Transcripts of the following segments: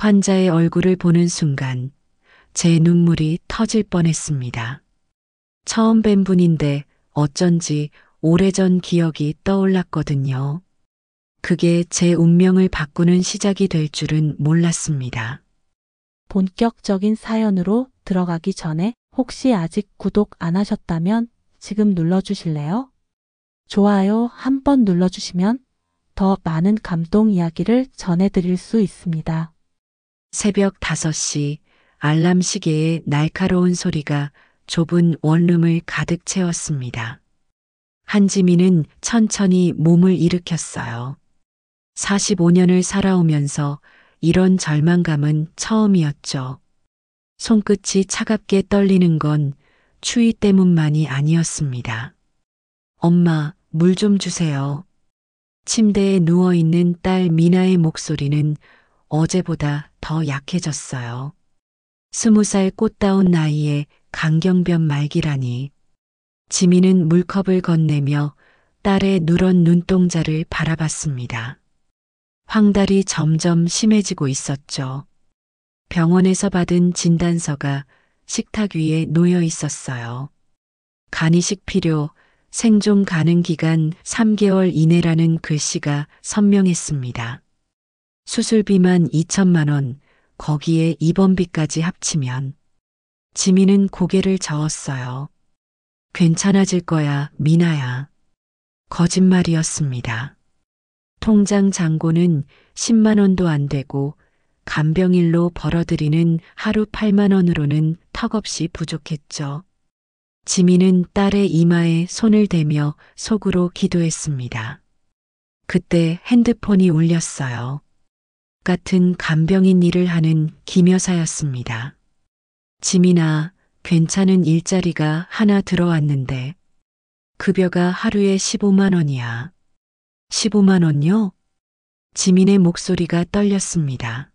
환자의 얼굴을 보는 순간 제 눈물이 터질 뻔했습니다. 처음 뵌 분인데 어쩐지 오래전 기억이 떠올랐거든요. 그게 제 운명을 바꾸는 시작이 될 줄은 몰랐습니다. 본격적인 사연으로 들어가기 전에 혹시 아직 구독 안 하셨다면 지금 눌러주실래요? 좋아요 한번 눌러주시면 더 많은 감동 이야기를 전해드릴 수 있습니다. 새벽 5시 알람 시계의 날카로운 소리가 좁은 원룸을 가득 채웠습니다. 한지민은 천천히 몸을 일으켰어요. 45년을 살아오면서 이런 절망감은 처음이었죠. 손끝이 차갑게 떨리는 건 추위 때문만이 아니었습니다. 엄마, 물 좀 주세요. 침대에 누워있는 딸 미나의 목소리는 어제보다 더 약해졌어요. 20살 꽃다운 나이에 강경변 말기라니. 지민은 물컵을 건네며 딸의 누런 눈동자를 바라봤습니다. 황달이 점점 심해지고 있었죠. 병원에서 받은 진단서가 식탁 위에 놓여 있었어요. 간이식 필요, 생존 가능 기간 3개월 이내라는 글씨가 선명했습니다. 수술비만 2천만 원, 거기에 입원비까지 합치면. 지민은 고개를 저었어요. 괜찮아질 거야, 미나야. 거짓말이었습니다. 통장 잔고는 10만 원도 안 되고 간병인로 벌어들이는 하루 8만 원으로는 턱없이 부족했죠. 지민은 딸의 이마에 손을 대며 속으로 기도했습니다. 그때 핸드폰이 울렸어요. 같은 간병인 일을 하는 김 여사였습니다. 지민아, 괜찮은 일자리가 하나 들어왔는데 급여가 하루에 15만 원이야. 15만 원요? 지민의 목소리가 떨렸습니다.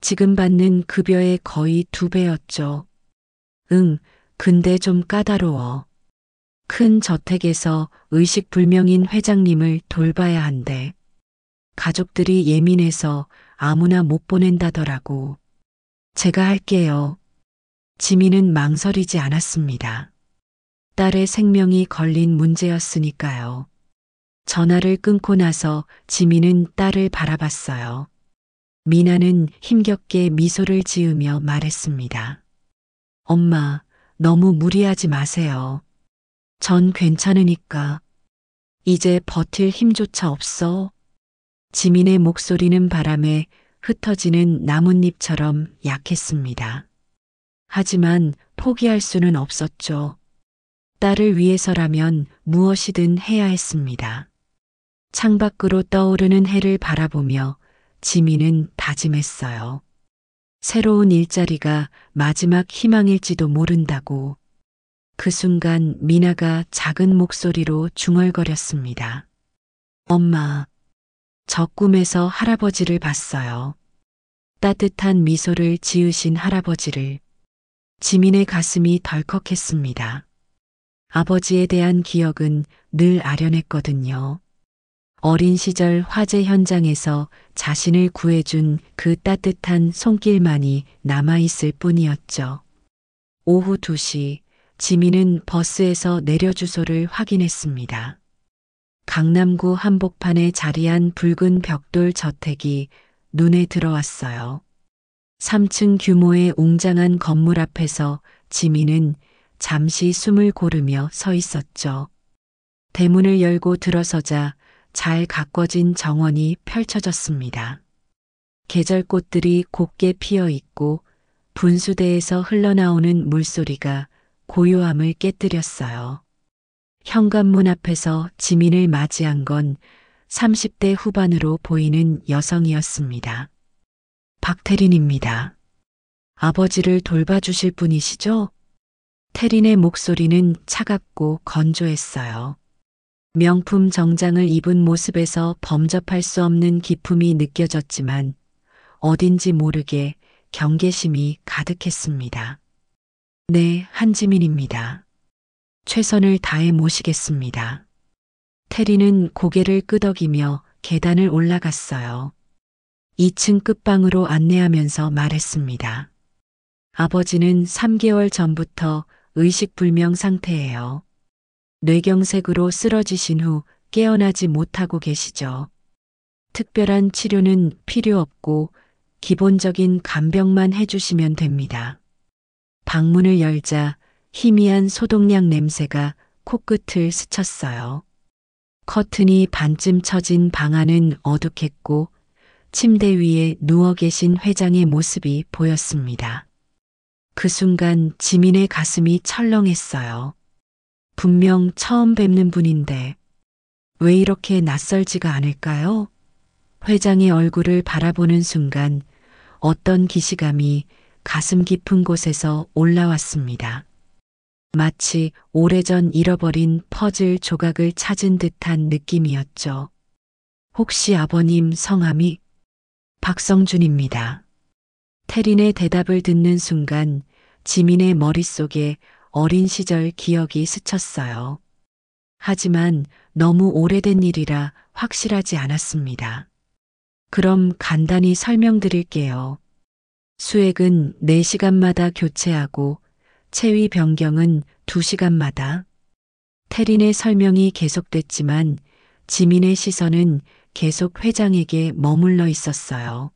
지금 받는 급여의 거의 2배였죠. 응, 근데 좀 까다로워. 큰 저택에서 의식불명인 회장님을 돌봐야 한대. 가족들이 예민해서 아무나 못 보낸다더라고. 제가 할게요. 지민은 망설이지 않았습니다. 딸의 생명이 걸린 문제였으니까요. 전화를 끊고 나서 지민은 딸을 바라봤어요. 미나는 힘겹게 미소를 지으며 말했습니다. 엄마, 너무 무리하지 마세요. 전 괜찮으니까. 이제 버틸 힘조차 없어. 지민의 목소리는 바람에 흩어지는 나뭇잎처럼 약했습니다. 하지만 포기할 수는 없었죠. 딸을 위해서라면 무엇이든 해야 했습니다. 창밖으로 떠오르는 해를 바라보며 지민은 다짐했어요. 새로운 일자리가 마지막 희망일지도 모른다고. 그 순간 미나가 작은 목소리로 중얼거렸습니다. 엄마, 저 꿈에서 할아버지를 봤어요. 따뜻한 미소를 지으신 할아버지를. 지민의 가슴이 덜컥했습니다. 아버지에 대한 기억은 늘 아련했거든요. 어린 시절 화재 현장에서 자신을 구해준 그 따뜻한 손길만이 남아있을 뿐이었죠. 오후 2시 지민은 버스에서 내려 주소를 확인했습니다. 강남구 한복판에 자리한 붉은 벽돌 저택이 눈에 들어왔어요. 3층 규모의 웅장한 건물 앞에서 지민은 잠시 숨을 고르며 서 있었죠. 대문을 열고 들어서자 잘 가꿔진 정원이 펼쳐졌습니다. 계절꽃들이 곱게 피어 있고 분수대에서 흘러나오는 물소리가 고요함을 깨뜨렸어요. 현관문 앞에서 지민을 맞이한 건 30대 후반으로 보이는 여성이었습니다. 박태린입니다. 아버지를 돌봐주실 분이시죠? 태린의 목소리는 차갑고 건조했어요. 명품 정장을 입은 모습에서 범접할 수 없는 기품이 느껴졌지만 어딘지 모르게 경계심이 가득했습니다. 네, 한지민입니다. 최선을 다해 모시겠습니다. 태리는 고개를 끄덕이며 계단을 올라갔어요. 2층 끝방으로 안내하면서 말했습니다. 아버지는 3개월 전부터 의식불명 상태예요. 뇌경색으로 쓰러지신 후 깨어나지 못하고 계시죠. 특별한 치료는 필요 없고 기본적인 간병만 해주시면 됩니다. 방문을 열자 희미한 소독약 냄새가 코끝을 스쳤어요. 커튼이 반쯤 쳐진 방 안은 어둑했고 침대 위에 누워 계신 회장의 모습이 보였습니다. 그 순간 지민의 가슴이 철렁했어요. 분명 처음 뵙는 분인데 왜 이렇게 낯설지가 않을까요? 회장의 얼굴을 바라보는 순간 어떤 기시감이 가슴 깊은 곳에서 올라왔습니다. 마치 오래전 잃어버린 퍼즐 조각을 찾은 듯한 느낌이었죠. 혹시 아버님 성함이? 박성준입니다. 태린의 대답을 듣는 순간 지민의 머릿속에 어린 시절 기억이 스쳤어요. 하지만 너무 오래된 일이라 확실하지 않았습니다. 그럼 간단히 설명드릴게요. 수액은 4시간마다 교체하고 체위 변경은 2시간마다. 태린의 설명이 계속됐지만 지민의 시선은 계속 회장에게 머물러 있었어요.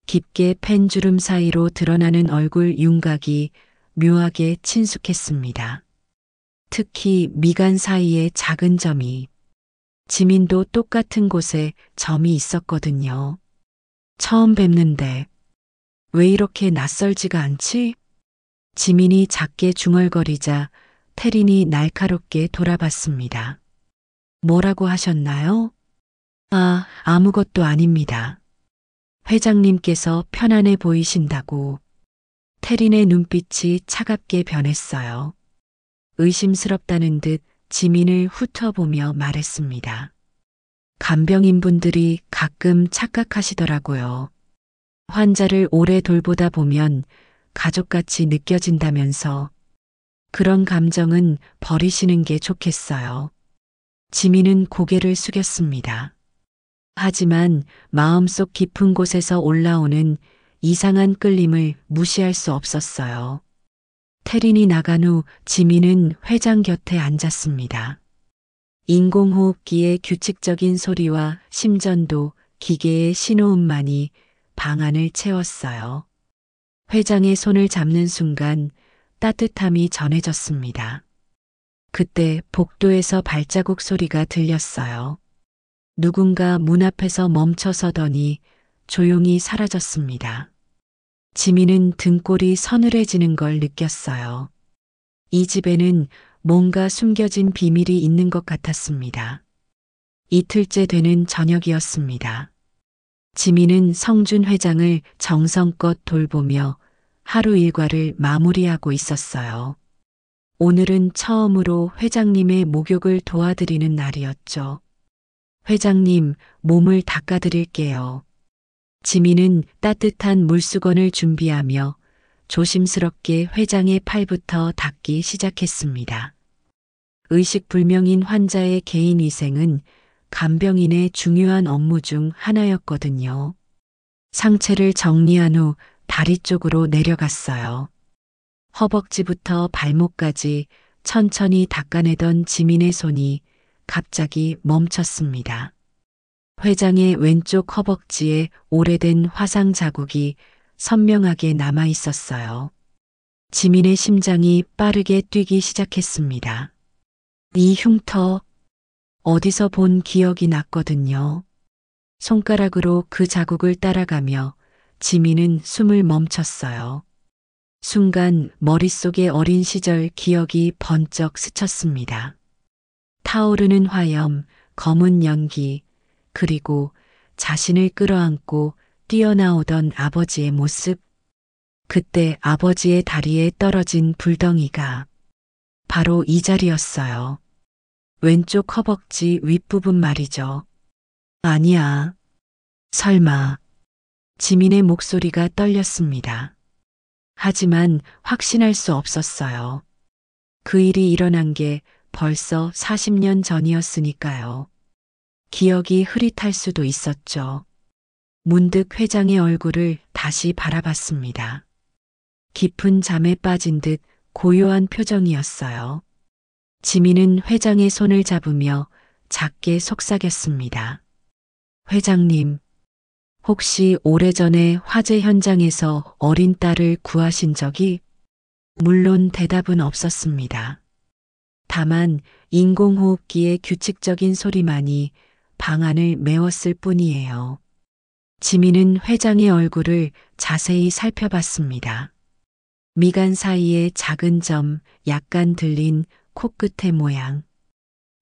깊게 팬 주름 사이로 드러나는 얼굴 윤곽이 묘하게 친숙했습니다. 특히 미간 사이에 작은 점이. 지민도 똑같은 곳에 점이 있었거든요. 처음 뵙는데 왜 이렇게 낯설지가 않지? 지민이 작게 중얼거리자 태린이 날카롭게 돌아봤습니다. 뭐라고 하셨나요? 아, 아무것도 아닙니다. 회장님께서 편안해 보이신다고. 태린의 눈빛이 차갑게 변했어요. 의심스럽다는 듯 지민을 훑어보며 말했습니다. 간병인분들이 가끔 착각하시더라고요. 환자를 오래 돌보다 보면 가족같이 느껴진다면서 그런 감정은 버리시는 게 좋겠어요. 지민은 고개를 숙였습니다. 하지만 마음속 깊은 곳에서 올라오는 이상한 끌림을 무시할 수 없었어요. 태린이 나간 후 지민은 회장 곁에 앉았습니다. 인공호흡기의 규칙적인 소리와 심전도 기계의 신호음만이 방 안을 채웠어요. 회장의 손을 잡는 순간 따뜻함이 전해졌습니다. 그때 복도에서 발자국 소리가 들렸어요. 누군가 문 앞에서 멈춰서더니 조용히 사라졌습니다. 지민은 등골이 서늘해지는 걸 느꼈어요. 이 집에는 뭔가 숨겨진 비밀이 있는 것 같았습니다. 이틀째 되는 저녁이었습니다. 지민은 성준 회장을 정성껏 돌보며 하루 일과를 마무리하고 있었어요. 오늘은 처음으로 회장님의 목욕을 도와드리는 날이었죠. 회장님, 몸을 닦아드릴게요. 지민은 따뜻한 물수건을 준비하며 조심스럽게 회장의 팔부터 닦기 시작했습니다. 의식불명인 환자의 개인 위생은 간병인의 중요한 업무 중 하나였거든요. 상체를 정리한 후 다리 쪽으로 내려갔어요. 허벅지부터 발목까지 천천히 닦아내던 지민의 손이 갑자기 멈췄습니다. 회장의 왼쪽 허벅지에 오래된 화상 자국이 선명하게 남아 있었어요. 지민의 심장이 빠르게 뛰기 시작했습니다. 이 흉터, 어디서 본 기억이 났거든요. 손가락으로 그 자국을 따라가며 지민은 숨을 멈췄어요. 순간 머릿속에 어린 시절 기억이 번쩍 스쳤습니다. 타오르는 화염, 검은 연기, 그리고 자신을 끌어안고 뛰어나오던 아버지의 모습. 그때 아버지의 다리에 떨어진 불덩이가 바로 이 자리였어요. 왼쪽 허벅지 윗부분 말이죠. 아니야. 설마. 지민의 목소리가 떨렸습니다. 하지만 확신할 수 없었어요. 그 일이 일어난 게 벌써 40년 전이었으니까요. 기억이 흐릿할 수도 있었죠. 문득 회장의 얼굴을 다시 바라봤습니다. 깊은 잠에 빠진 듯 고요한 표정이었어요. 지민은 회장의 손을 잡으며 작게 속삭였습니다. 회장님, 혹시 오래전에 화재 현장에서 어린 딸을 구하신 적이? 물론 대답은 없었습니다. 다만 인공호흡기의 규칙적인 소리만이 방 안을 메웠을 뿐이에요. 지민은 회장의 얼굴을 자세히 살펴봤습니다. 미간 사이에 작은 점, 약간 들린 코끝의 모양.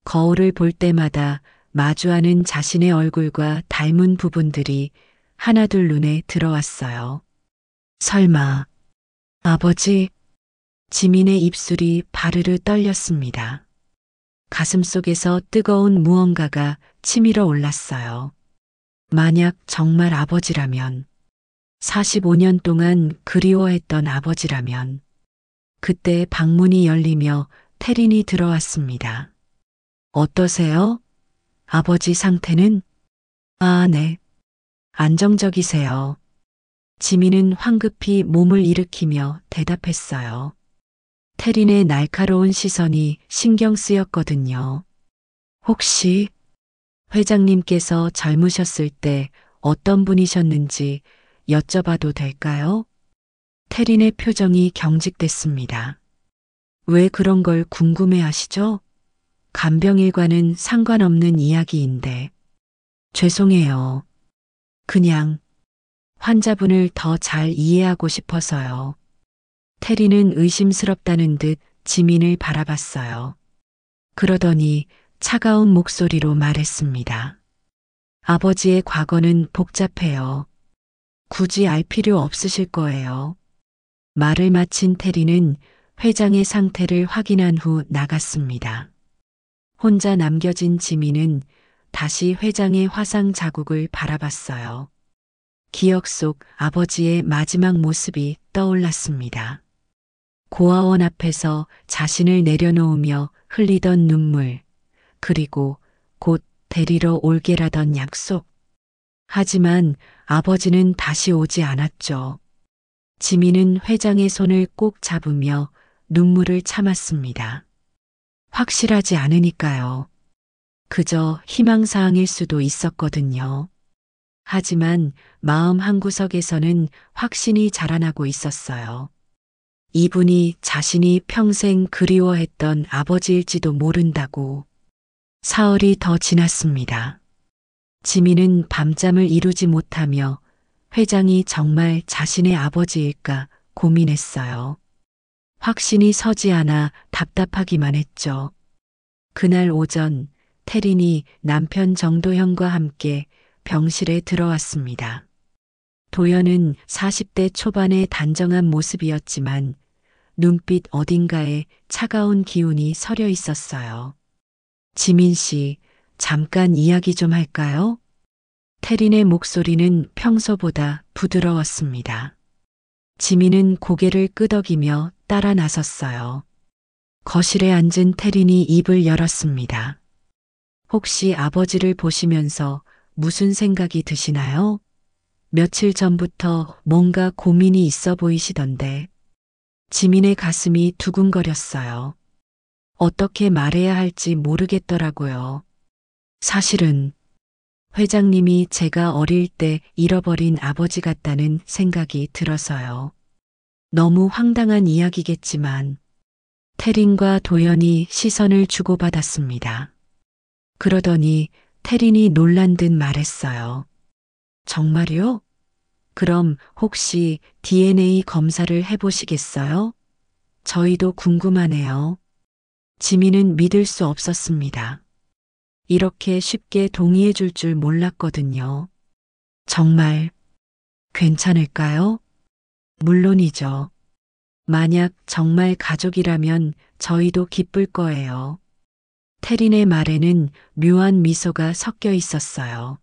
거울을 볼 때마다 마주하는 자신의 얼굴과 닮은 부분들이 하나둘 눈에 들어왔어요. 설마, 아버지? 지민의 입술이 바르르 떨렸습니다. 가슴속에서 뜨거운 무언가가 치밀어 올랐어요. 만약 정말 아버지라면, 45년 동안 그리워했던 아버지라면, 그때 방문이 열리며 태린이 들어왔습니다. 어떠세요? 아버지 상태는? 아, 네. 안정적이세요. 지민은 황급히 몸을 일으키며 대답했어요. 태린의 날카로운 시선이 신경 쓰였거든요. 혹시 회장님께서 젊으셨을 때 어떤 분이셨는지 여쭤봐도 될까요? 태린의 표정이 경직됐습니다. 왜 그런 걸 궁금해 하시죠? 간병일과는 상관없는 이야기인데. 죄송해요. 그냥 환자분을 더 잘 이해하고 싶어서요. 태리는 의심스럽다는 듯 지민을 바라봤어요. 그러더니 차가운 목소리로 말했습니다. 아버지의 과거는 복잡해요. 굳이 알 필요 없으실 거예요. 말을 마친 태리는 회장의 상태를 확인한 후 나갔습니다. 혼자 남겨진 지민은 다시 회장의 화상 자국을 바라봤어요. 기억 속 아버지의 마지막 모습이 떠올랐습니다. 고아원 앞에서 자신을 내려놓으며 흘리던 눈물, 그리고 곧 데리러 올게라던 약속. 하지만 아버지는 다시 오지 않았죠. 지민은 회장의 손을 꼭 잡으며 눈물을 참았습니다. 확실하지 않으니까요. 그저 희망사항일 수도 있었거든요. 하지만 마음 한구석에서는 확신이 자라나고 있었어요. 이분이 자신이 평생 그리워했던 아버지일지도 모른다고. 사흘이 더 지났습니다. 지민은 밤잠을 이루지 못하며 회장이 정말 자신의 아버지일까 고민했어요. 확신이 서지 않아 답답하기만 했죠. 그날 오전 태린이 남편 정도현과 함께 병실에 들어왔습니다. 도현은 40대 초반의 단정한 모습이었지만 눈빛 어딘가에 차가운 기운이 서려 있었어요. 지민 씨, 잠깐 이야기 좀 할까요? 태린의 목소리는 평소보다 부드러웠습니다. 지민은 고개를 끄덕이며 따라 나섰어요. 거실에 앉은 태린이 입을 열었습니다. 혹시 아버지를 보시면서 무슨 생각이 드시나요? 며칠 전부터 뭔가 고민이 있어 보이시던데. 지민의 가슴이 두근거렸어요. 어떻게 말해야 할지 모르겠더라고요. 사실은 회장님이 제가 어릴 때 잃어버린 아버지 같다는 생각이 들어서요. 너무 황당한 이야기겠지만 태린과 도연이 시선을 주고받았습니다. 그러더니 태린이 놀란 듯 말했어요. 정말요? 그럼 혹시 DNA 검사를 해보시겠어요? 저희도 궁금하네요. 지민은 믿을 수 없었습니다. 이렇게 쉽게 동의해 줄 줄 몰랐거든요. 정말 괜찮을까요? 물론이죠. 만약 정말 가족이라면 저희도 기쁠 거예요. 태린의 말에는 묘한 미소가 섞여 있었어요.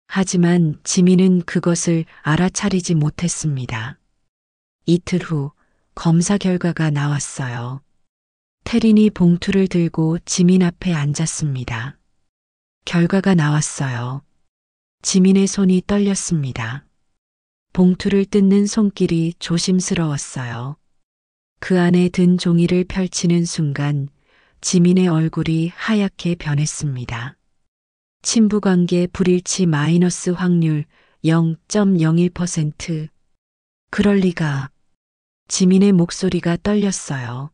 하지만 지민은 그것을 알아차리지 못했습니다. 이틀 후 검사 결과가 나왔어요. 태린이 봉투를 들고 지민 앞에 앉았습니다. 결과가 나왔어요. 지민의 손이 떨렸습니다. 봉투를 뜯는 손길이 조심스러웠어요. 그 안에 든 종이를 펼치는 순간 지민의 얼굴이 하얗게 변했습니다. 친부관계 불일치 마이너스 확률 0.01%. 그럴 리가. 지민의 목소리가 떨렸어요.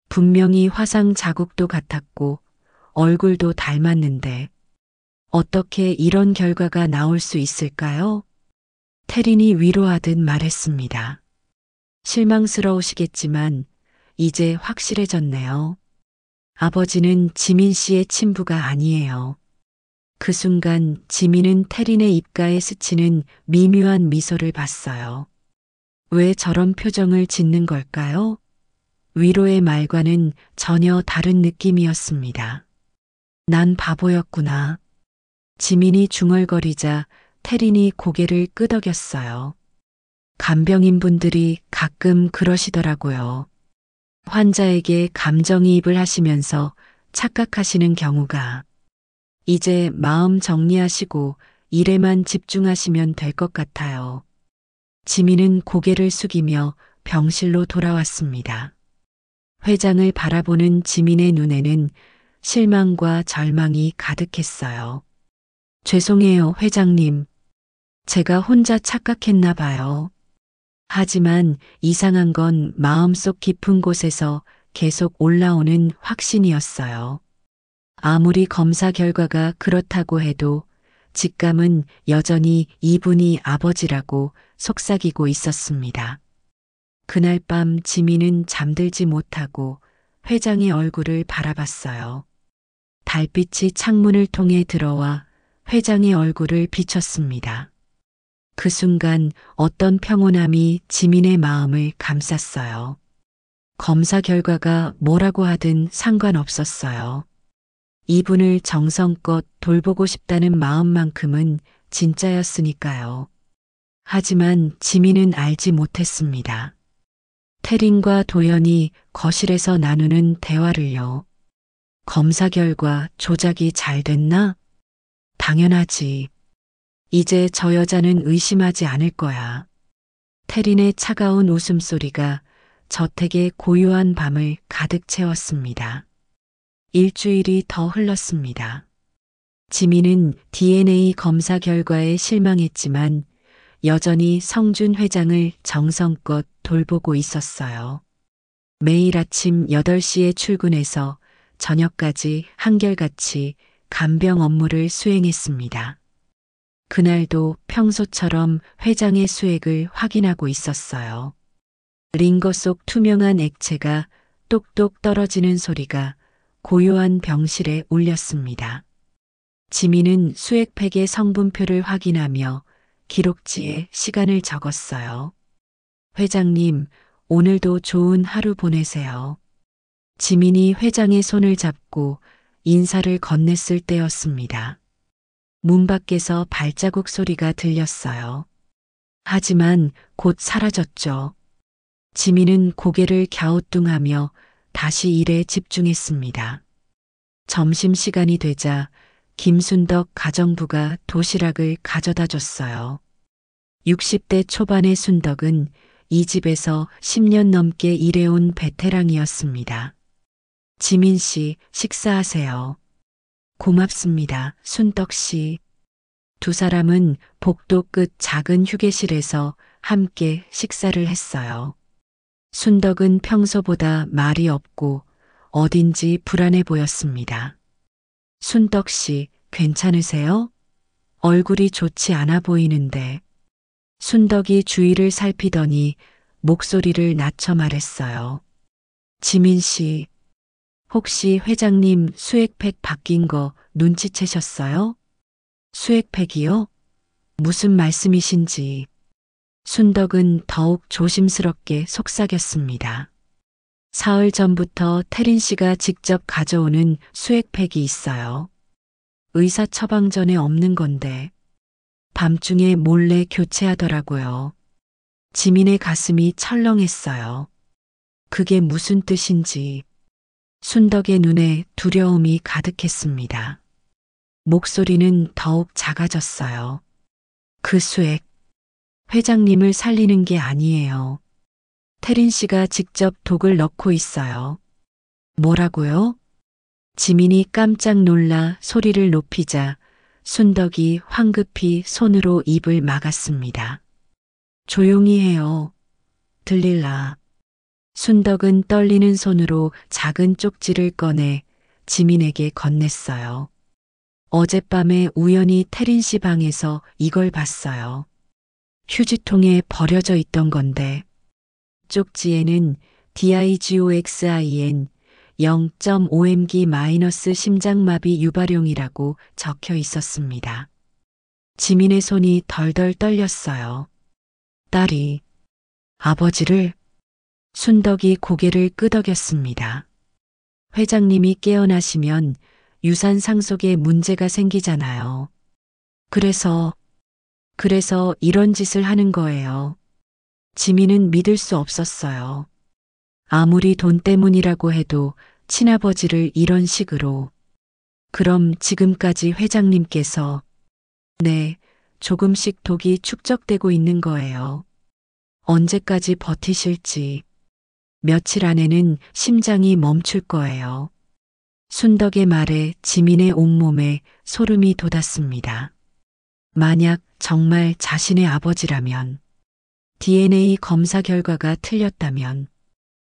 분명히 화상 자국도 같았고 얼굴도 닮았는데 어떻게 이런 결과가 나올 수 있을까요? 태린이 위로하듯 말했습니다. 실망스러우시겠지만 이제 확실해졌네요. 아버지는 지민 씨의 친부가 아니에요. 그 순간 지민은 태린의 입가에 스치는 미묘한 미소를 봤어요. 왜 저런 표정을 짓는 걸까요? 위로의 말과는 전혀 다른 느낌이었습니다. 난 바보였구나. 지민이 중얼거리자 태린이 고개를 끄덕였어요. 간병인 분들이 가끔 그러시더라고요. 환자에게 감정이입을 하시면서 착각하시는 경우가. 이제 마음 정리하시고 일에만 집중하시면 될 것 같아요. 지민은 고개를 숙이며 병실로 돌아왔습니다. 회장을 바라보는 지민의 눈에는 실망과 절망이 가득했어요. 죄송해요, 회장님. 제가 혼자 착각했나 봐요. 하지만 이상한 건 마음속 깊은 곳에서 계속 올라오는 확신이었어요. 아무리 검사 결과가 그렇다고 해도 직감은 여전히 이분이 아버지라고 속삭이고 있었습니다. 그날 밤 지민은 잠들지 못하고 회장의 얼굴을 바라봤어요. 달빛이 창문을 통해 들어와 회장의 얼굴을 비췄습니다. 그 순간 어떤 평온함이 지민의 마음을 감쌌어요. 검사 결과가 뭐라고 하든 상관없었어요. 이분을 정성껏 돌보고 싶다는 마음만큼은 진짜였으니까요. 하지만 지민은 알지 못했습니다. 태린과 도연이 거실에서 나누는 대화를요. 검사 결과 조작이 잘 됐나? 당연하지. 이제 저 여자는 의심하지 않을 거야. 태린의 차가운 웃음소리가 저택의 고요한 밤을 가득 채웠습니다. 일주일이 더 흘렀습니다. 지민은 DNA 검사 결과에 실망했지만 여전히 성준 회장을 정성껏 돌보고 있었어요. 매일 아침 8시에 출근해서 저녁까지 한결같이 간병 업무를 수행했습니다. 그날도 평소처럼 회장의 수액을 확인하고 있었어요. 링거 속 투명한 액체가 똑똑 떨어지는 소리가 고요한 병실에 울렸습니다. 지민은 수액팩의 성분표를 확인하며 기록지에 시간을 적었어요. 회장님, 오늘도 좋은 하루 보내세요. 지민이 회장의 손을 잡고 인사를 건넸을 때였습니다. 문 밖에서 발자국 소리가 들렸어요. 하지만 곧 사라졌죠. 지민은 고개를 갸우뚱하며 다시 일에 집중했습니다. 점심시간이 되자 김순덕 가정부가 도시락을 가져다 줬어요. 60대 초반의 순덕은 이 집에서 10년 넘게 일해온 베테랑이었습니다. 지민 씨, 식사하세요. 고맙습니다, 순덕 씨. 두 사람은 복도 끝 작은 휴게실에서 함께 식사를 했어요. 순덕은 평소보다 말이 없고 어딘지 불안해 보였습니다. 순덕 씨, 괜찮으세요? 얼굴이 좋지 않아 보이는데. 순덕이 주위를 살피더니 목소리를 낮춰 말했어요. 지민 씨, 혹시 회장님 수액팩 바뀐 거 눈치채셨어요? 수액팩이요? 무슨 말씀이신지. 순덕은 더욱 조심스럽게 속삭였습니다. 사흘 전부터 태린 씨가 직접 가져오는 수액팩이 있어요. 의사 처방 전에 없는 건데 밤중에 몰래 교체하더라고요. 지민의 가슴이 철렁했어요. 그게 무슨 뜻인지. 순덕의 눈에 두려움이 가득했습니다. 목소리는 더욱 작아졌어요. 그 수액, 회장님을 살리는 게 아니에요. 태린 씨가 직접 독을 넣고 있어요. 뭐라고요? 지민이 깜짝 놀라 소리를 높이자 순덕이 황급히 손으로 입을 막았습니다. 조용히 해요. 들릴라. 순덕은 떨리는 손으로 작은 쪽지를 꺼내 지민에게 건넸어요. 어젯밤에 우연히 태린 씨 방에서 이걸 봤어요. 휴지통에 버려져 있던 건데 쪽지에는 DIGOXIN 0.5mg 심장마비 유발용이라고 적혀 있었습니다. 지민의 손이 덜덜 떨렸어요. 딸이 아버지를 순덕이 고개를 끄덕였습니다. 회장님이 깨어나시면 유산 상속에 문제가 생기잖아요. 그래서 이런 짓을 하는 거예요. 지민은 믿을 수 없었어요. 아무리 돈 때문이라고 해도 친아버지를 이런 식으로. 그럼 지금까지 회장님께서 네, 조금씩 독이 축적되고 있는 거예요. 언제까지 버티실지. 며칠 안에는 심장이 멈출 거예요. 순덕의 말에 지민의 온몸에 소름이 돋았습니다. 만약 정말 자신의 아버지라면, DNA 검사 결과가 틀렸다면,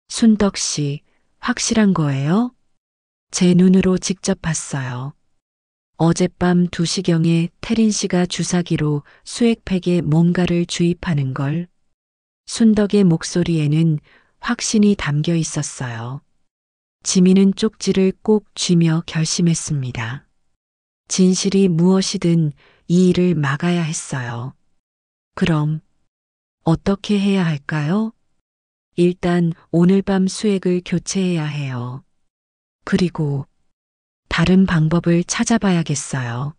순덕 씨, 확실한 거예요? 제 눈으로 직접 봤어요. 어젯밤 2시경에 태린 씨가 주사기로 수액팩에 뭔가를 주입하는 걸. 순덕의 목소리에는 확신이 담겨 있었어요. 지민은 쪽지를 꼭 쥐며 결심했습니다. 진실이 무엇이든 이 일을 막아야 했어요. 그럼 어떻게 해야 할까요? 일단 오늘 밤 수액을 교체해야 해요. 그리고 다른 방법을 찾아봐야겠어요.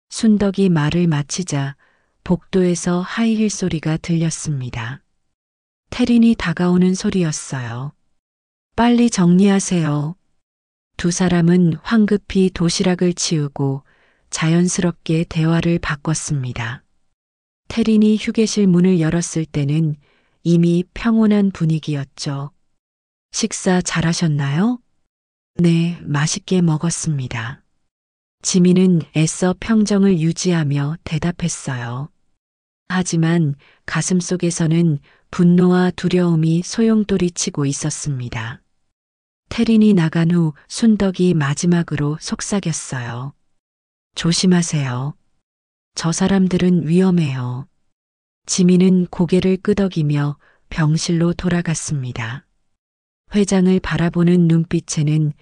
순덕이 말을 마치자 복도에서 하이힐 소리가 들렸습니다. 태린이 다가오는 소리였어요. 빨리 정리하세요. 두 사람은 황급히 도시락을 치우고 자연스럽게 대화를 바꿨습니다. 태린이 휴게실 문을 열었을 때는 이미 평온한 분위기였죠. 식사 잘하셨나요? 네, 맛있게 먹었습니다. 지민은 애써 평정을 유지하며 대답했어요. 하지만 가슴속에서는 분노와 두려움이 소용돌이치고 있었습니다. 태린이 나간 후 순덕이 마지막으로 속삭였어요. 조심하세요. 저 사람들은 위험해요. 지민은 고개를 끄덕이며 병실로 돌아갔습니다. 회장을 바라보는 눈빛에는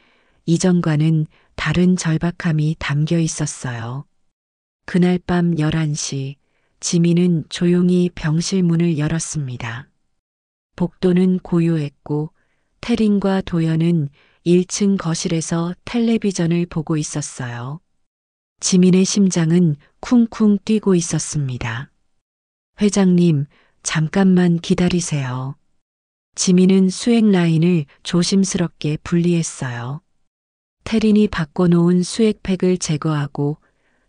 이전과는 다른 절박함이 담겨 있었어요. 그날 밤 11시 지민은 조용히 병실 문을 열었습니다. 복도는 고요했고 태린과 도연은 1층 거실에서 텔레비전을 보고 있었어요. 지민의 심장은 쿵쿵 뛰고 있었습니다. 회장님, 잠깐만 기다리세요. 지민은 수액 라인을 조심스럽게 분리했어요. 태린이 바꿔놓은 수액팩을 제거하고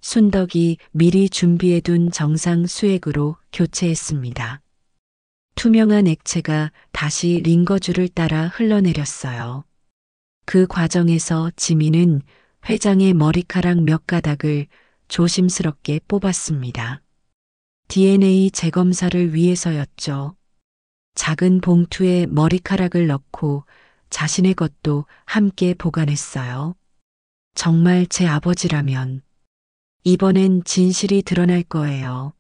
순덕이 미리 준비해둔 정상 수액으로 교체했습니다. 투명한 액체가 다시 링거줄을 따라 흘러내렸어요. 그 과정에서 지민은 회장의 머리카락 몇 가닥을 조심스럽게 뽑았습니다. DNA 재검사를 위해서였죠. 작은 봉투에 머리카락을 넣고 자신의 것도 함께 보관했어요. 정말 제 아버지라면 이번엔 진실이 드러날 거예요.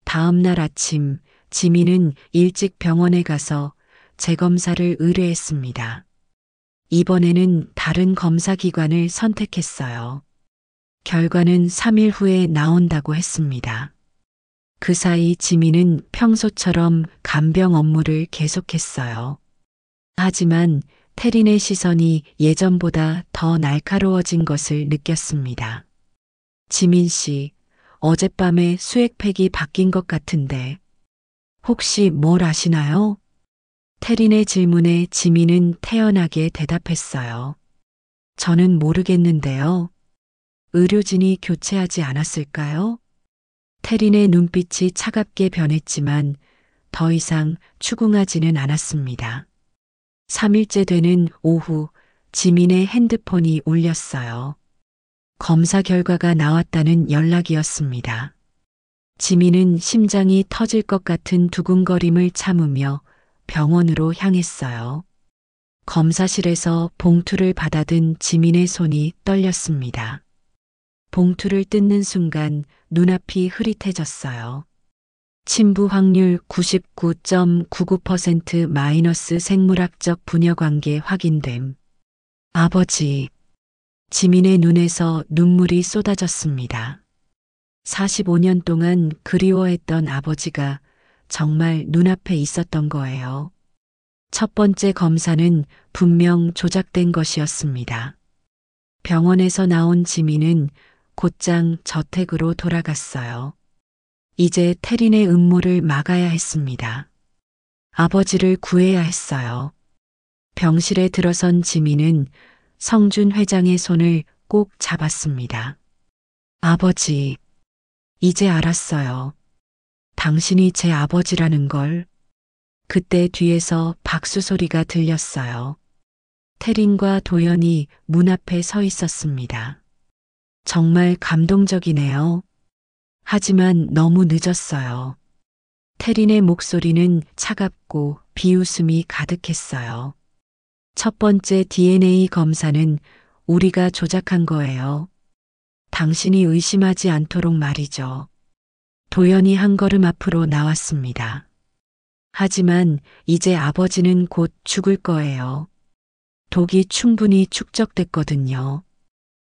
다음 날 아침 지민은 일찍 병원에 가서 재검사를 의뢰했습니다. 이번에는 다른 검사기관을 선택했어요. 결과는 3일 후에 나온다고 했습니다. 그 사이 지민은 평소처럼 간병 업무를 계속했어요. 하지만 태린의 시선이 예전보다 더 날카로워진 것을 느꼈습니다. 지민 씨, 어젯밤에 수액팩이 바뀐 것 같은데 혹시 뭘 아시나요? 태린의 질문에 지민은 태연하게 대답했어요. 저는 모르겠는데요. 의료진이 교체하지 않았을까요? 태린의 눈빛이 차갑게 변했지만 더 이상 추궁하지는 않았습니다. 3일째 되는 오후 지민의 핸드폰이 울렸어요. 검사 결과가 나왔다는 연락이었습니다. 지민은 심장이 터질 것 같은 두근거림을 참으며 병원으로 향했어요. 검사실에서 봉투를 받아든 지민의 손이 떨렸습니다. 봉투를 뜯는 순간 눈앞이 흐릿해졌어요. 침부 확률 99.99% 마이너스 생물학적 부녀 관계 확인됨. 아버지. 지민의 눈에서 눈물이 쏟아졌습니다. 45년 동안 그리워했던 아버지가 정말 눈앞에 있었던 거예요. 첫 번째 검사는 분명 조작된 것이었습니다. 병원에서 나온 지민은 곧장 저택으로 돌아갔어요. 이제 태린의 음모를 막아야 했습니다. 아버지를 구해야 했어요. 병실에 들어선 지민은 성준 회장의 손을 꼭 잡았습니다. 아버지, 이제 알았어요. 당신이 제 아버지라는 걸. 그때 뒤에서 박수 소리가 들렸어요. 태린과 도연이 문 앞에 서 있었습니다. 정말 감동적이네요. 하지만 너무 늦었어요. 태린의 목소리는 차갑고 비웃음이 가득했어요. 첫 번째 DNA 검사는 우리가 조작한 거예요. 당신이 의심하지 않도록 말이죠. 도연이 한 걸음 앞으로 나왔습니다. 하지만 이제 아버지는 곧 죽을 거예요. 독이 충분히 축적됐거든요.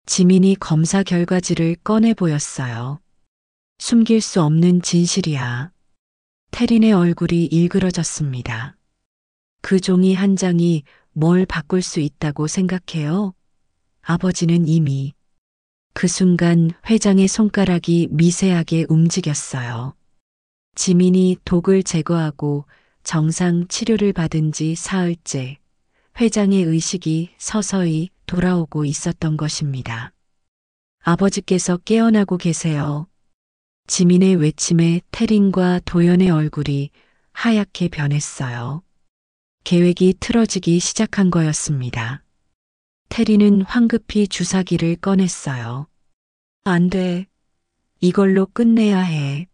지민이 검사 결과지를 꺼내 보였어요. 숨길 수 없는 진실이야. 태린의 얼굴이 일그러졌습니다. 그 종이 한 장이 뭘 바꿀 수 있다고 생각해요? 아버지는 이미. 그 순간 회장의 손가락이 미세하게 움직였어요. 지민이 독을 제거하고 정상 치료를 받은 지 사흘째 회장의 의식이 서서히 돌아오고 있었던 것입니다. 아버지께서 깨어나고 계세요. 지민의 외침에 태린과 도연의 얼굴이 하얗게 변했어요. 계획이 틀어지기 시작한 거였습니다. 태린은 황급히 주사기를 꺼냈어요. 안 돼. 이걸로 끝내야 해.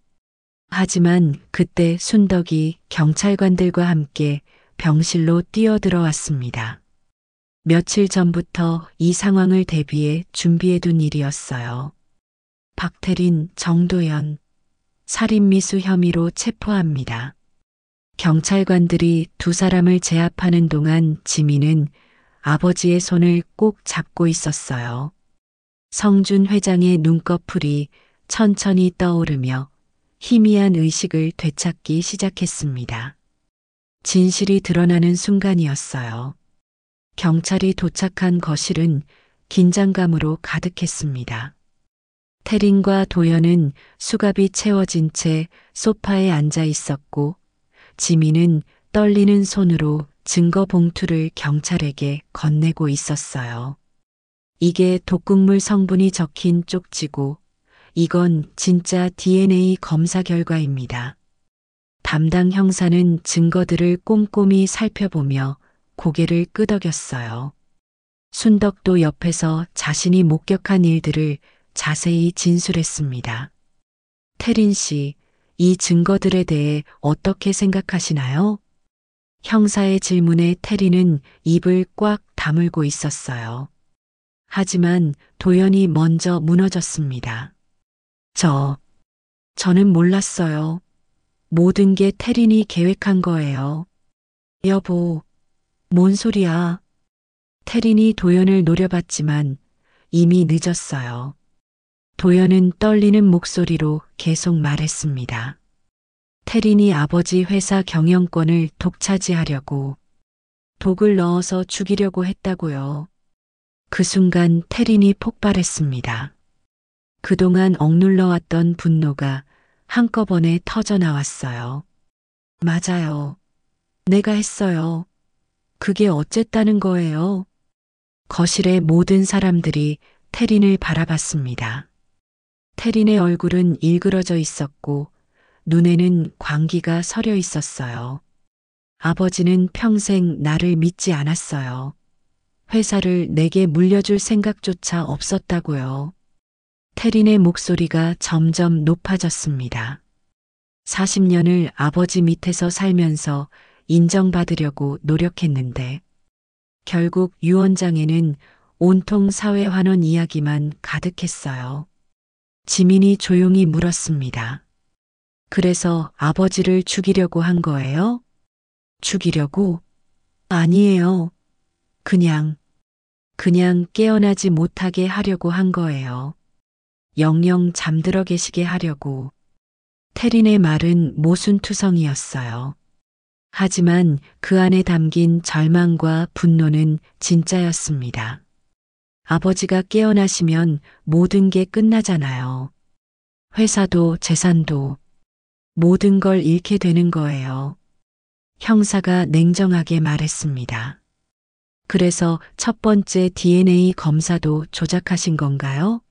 하지만 그때 순덕이 경찰관들과 함께 병실로 뛰어들어왔습니다. 며칠 전부터 이 상황을 대비해 준비해둔 일이었어요. 박태린, 정도연, 살인미수 혐의로 체포합니다. 경찰관들이 두 사람을 제압하는 동안 지민은 아버지의 손을 꼭 잡고 있었어요. 성준 회장의 눈꺼풀이 천천히 떠오르며 희미한 의식을 되찾기 시작했습니다. 진실이 드러나는 순간이었어요. 경찰이 도착한 거실은 긴장감으로 가득했습니다. 태린과 도연은 수갑이 채워진 채 소파에 앉아 있었고 지민은 떨리는 손으로 증거 봉투를 경찰에게 건네고 있었어요. 이게 독극물 성분이 적힌 쪽지고 이건 진짜 DNA 검사 결과입니다. 담당 형사는 증거들을 꼼꼼히 살펴보며 고개를 끄덕였어요. 순덕도 옆에서 자신이 목격한 일들을 자세히 진술했습니다. 태린 씨, 이 증거들에 대해 어떻게 생각하시나요? 형사의 질문에 태린은 입을 꽉 다물고 있었어요. 하지만 도연이 먼저 무너졌습니다. 저는 몰랐어요. 모든 게 태린이 계획한 거예요. 여보, 뭔 소리야? 태린이 도연을 노려봤지만 이미 늦었어요. 도연은 떨리는 목소리로 계속 말했습니다. 태린이 아버지 회사 경영권을 독차지하려고 독을 넣어서 죽이려고 했다고요. 그 순간 태린이 폭발했습니다. 그동안 억눌러왔던 분노가 한꺼번에 터져 나왔어요. 맞아요. 내가 했어요. 그게 어쨌다는 거예요. 거실의 모든 사람들이 태린을 바라봤습니다. 태린의 얼굴은 일그러져 있었고 눈에는 광기가 서려 있었어요. 아버지는 평생 나를 믿지 않았어요. 회사를 내게 물려줄 생각조차 없었다고요. 태린의 목소리가 점점 높아졌습니다. 40년을 아버지 밑에서 살면서 인정받으려고 노력했는데 결국 유언장에는 온통 사회환원 이야기만 가득했어요. 지민이 조용히 물었습니다. 그래서 아버지를 죽이려고 한 거예요? 죽이려고? 아니에요. 그냥 깨어나지 못하게 하려고 한 거예요. 영영 잠들어 계시게 하려고. 태린의 말은 모순투성이었어요. 하지만 그 안에 담긴 절망과 분노는 진짜였습니다. 아버지가 깨어나시면 모든 게 끝나잖아요. 회사도 재산도 모든 걸 잃게 되는 거예요. 형사가 냉정하게 말했습니다. 그래서 첫 번째 DNA 검사도 조작하신 건가요?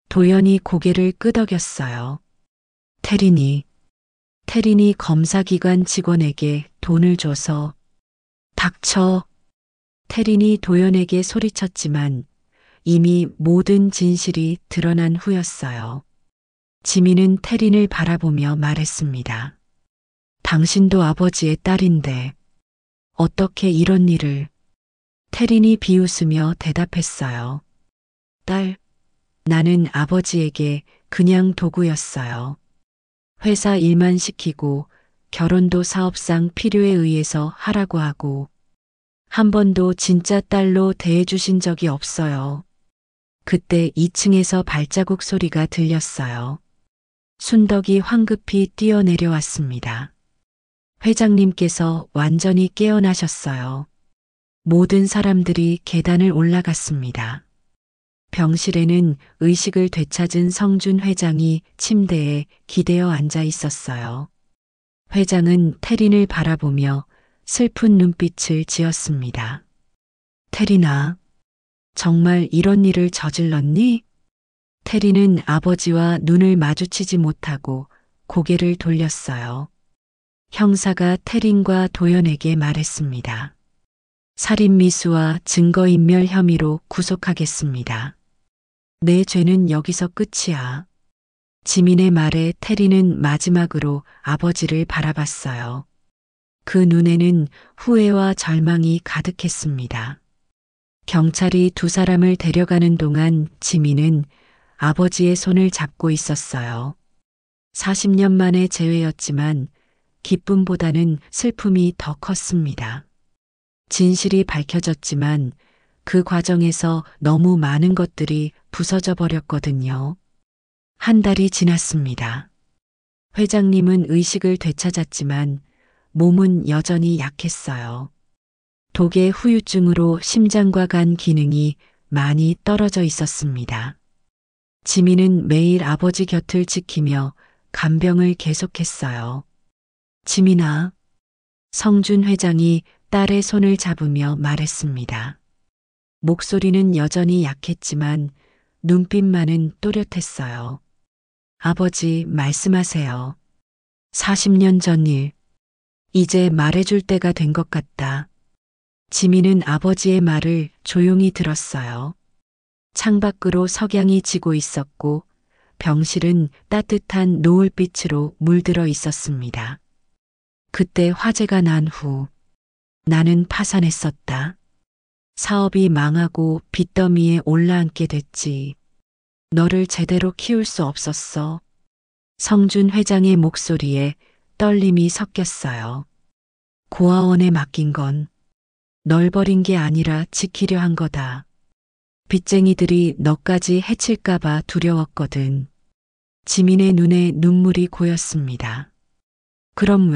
도연이 고개를 끄덕였어요. 태린이 검사기관 직원에게 돈을 줘서. 닥쳐. 태린이 도연에게 소리쳤지만 이미 모든 진실이 드러난 후였어요. 지민은 태린을 바라보며 말했습니다. 당신도 아버지의 딸인데 어떻게 이런 일을. 태린이 비웃으며 대답했어요. 딸, 나는 아버지에게 그냥 도구였어요. 회사 일만 시키고 결혼도 사업상 필요에 의해서 하라고 하고 한 번도 진짜 딸로 대해주신 적이 없어요. 그때 2층에서 발자국 소리가 들렸어요. 순덕이 황급히 뛰어내려왔습니다. 회장님께서 완전히 깨어나셨어요. 모든 사람들이 계단을 올라갔습니다. 병실에는 의식을 되찾은 성준 회장이 침대에 기대어 앉아 있었어요. 회장은 태린을 바라보며 슬픈 눈빛을 지었습니다. 태린아, 정말 이런 일을 저질렀니? 태린은 아버지와 눈을 마주치지 못하고 고개를 돌렸어요. 형사가 태린과 도연에게 말했습니다. 살인미수와 증거인멸 혐의로 구속하겠습니다. 내 죄는 여기서 끝이야. 지민의 말에 태린은 마지막으로 아버지를 바라봤어요. 그 눈에는 후회와 절망이 가득했습니다. 경찰이 두 사람을 데려가는 동안 지민은 아버지의 손을 잡고 있었어요. 40년 만의 재회였지만 기쁨보다는 슬픔이 더 컸습니다. 진실이 밝혀졌지만 그 과정에서 너무 많은 것들이 부서져 버렸거든요. 한 달이 지났습니다. 회장님은 의식을 되찾았지만 몸은 여전히 약했어요. 독의 후유증으로 심장과 간 기능이 많이 떨어져 있었습니다. 지민은 매일 아버지 곁을 지키며 간병을 계속했어요. 지민아, 성준 회장이 딸의 손을 잡으며 말했습니다. 목소리는 여전히 약했지만 눈빛만은 또렷했어요. 아버지, 말씀하세요. 40년 전 일, 이제 말해줄 때가 된 것 같다. 지민은 아버지의 말을 조용히 들었어요. 창밖으로 석양이 지고 있었고 병실은 따뜻한 노을빛으로 물들어 있었습니다. 그때 화재가 난 후 나는 파산했었다. 사업이 망하고 빚더미에 올라앉게 됐지. 너를 제대로 키울 수 없었어. 성준 회장의 목소리에 떨림이 섞였어요. 고아원에 맡긴 건 널 버린 게 아니라 지키려 한 거다. 빚쟁이들이 너까지 해칠까봐 두려웠거든. 지민의 눈에 눈물이 고였습니다. 그럼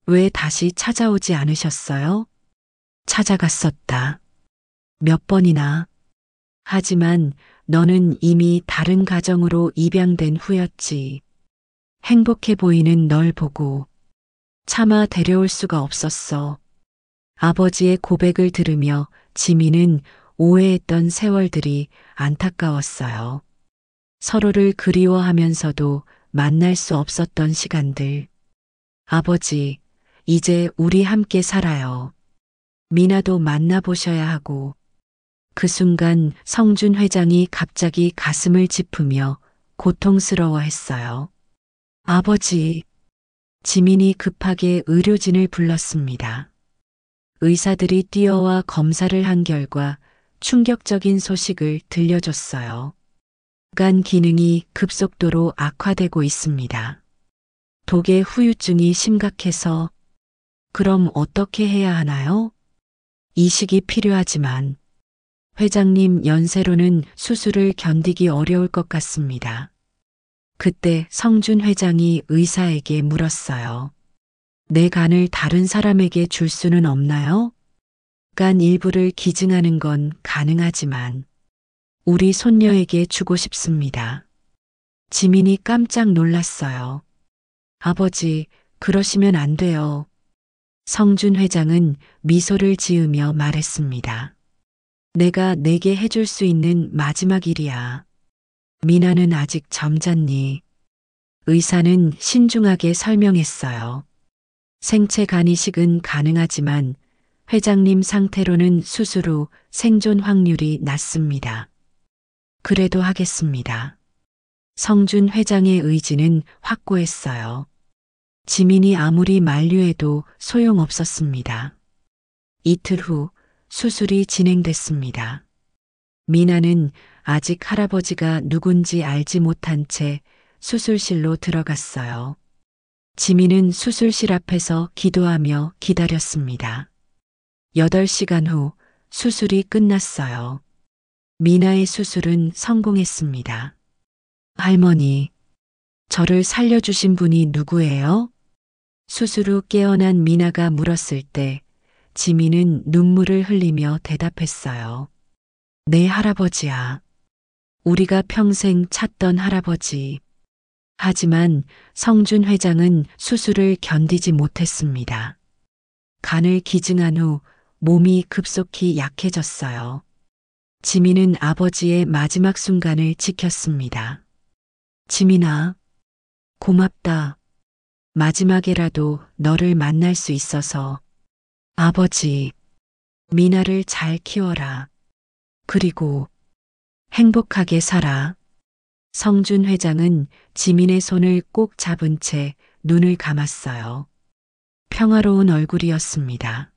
왜 다시 찾아오지 않으셨어요? 찾아갔었다. 몇 번이나. 하지만 너는 이미 다른 가정으로 입양된 후였지. 행복해 보이는 널 보고 차마 데려올 수가 없었어. 아버지의 고백을 들으며 지민은 오해했던 세월들이 안타까웠어요. 서로를 그리워하면서도 만날 수 없었던 시간들. 아버지, 이제 우리 함께 살아요. 미나도 만나보셔야 하고. 그 순간 성준 회장이 갑자기 가슴을 짚으며 고통스러워했어요. 아버지, 지민이 급하게 의료진을 불렀습니다. 의사들이 뛰어와 검사를 한 결과 충격적인 소식을 들려줬어요. 간 기능이 급속도로 악화되고 있습니다. 독의 후유증이 심각해서 그럼 어떻게 해야 하나요? 이식이 필요하지만 회장님 연세로는 수술을 견디기 어려울 것 같습니다. 그때 성준 회장이 의사에게 물었어요. 내 간을 다른 사람에게 줄 수는 없나요? 간 일부를 기증하는 건 가능하지만 우리 손녀에게 주고 싶습니다. 지민이 깜짝 놀랐어요. 아버지, 그러시면 안 돼요. 성준 회장은 미소를 지으며 말했습니다. 내가 내게 해줄 수 있는 마지막 일이야. 미나는 아직 잠잤니? 의사는 신중하게 설명했어요. 생체 간이식은 가능하지만 회장님 상태로는 수술 후 생존 확률이 낮습니다. 그래도 하겠습니다. 성준 회장의 의지는 확고했어요. 지민이 아무리 만류해도 소용없었습니다. 이틀 후 수술이 진행됐습니다. 미나는 아직 할아버지가 누군지 알지 못한 채 수술실로 들어갔어요. 지민은 수술실 앞에서 기도하며 기다렸습니다. 8시간 후 수술이 끝났어요. 미나의 수술은 성공했습니다. 할머니, 저를 살려주신 분이 누구예요? 수술 후 깨어난 미나가 물었을 때 지민은 눈물을 흘리며 대답했어요. 내 할아버지야. 우리가 평생 찾던 할아버지. 하지만 성준 회장은 수술을 견디지 못했습니다. 간을 기증한 후 몸이 급속히 약해졌어요. 지민은 아버지의 마지막 순간을 지켰습니다. 지민아, 고맙다. 마지막에라도 너를 만날 수 있어서. 아버지, 미나를 잘 키워라. 그리고 행복하게 살아. 성준 회장은 지민의 손을 꼭 잡은 채 눈을 감았어요. 평화로운 얼굴이었습니다.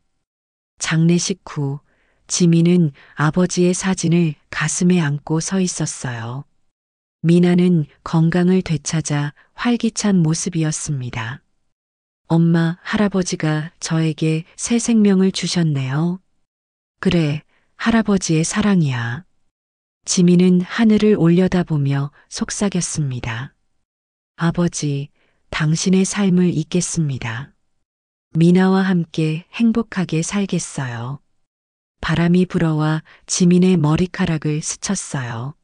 장례식 후 지민은 아버지의 사진을 가슴에 안고 서 있었어요. 미나는 건강을 되찾아 활기찬 모습이었습니다. 엄마, 할아버지가 저에게 새 생명을 주셨네요. 그래, 할아버지의 사랑이야. 지민은 하늘을 올려다보며 속삭였습니다. 아버지, 당신의 삶을 잇겠습니다. 미나와 함께 행복하게 살겠어요. 바람이 불어와 지민의 머리카락을 스쳤어요.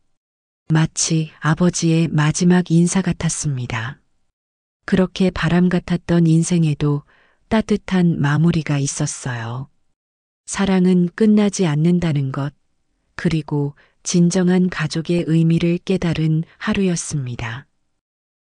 마치 아버지의 마지막 인사 같았습니다. 그렇게 바람 같았던 인생에도 따뜻한 마무리가 있었어요. 사랑은 끝나지 않는다는 것, 그리고 진정한 가족의 의미를 깨달은 하루였습니다.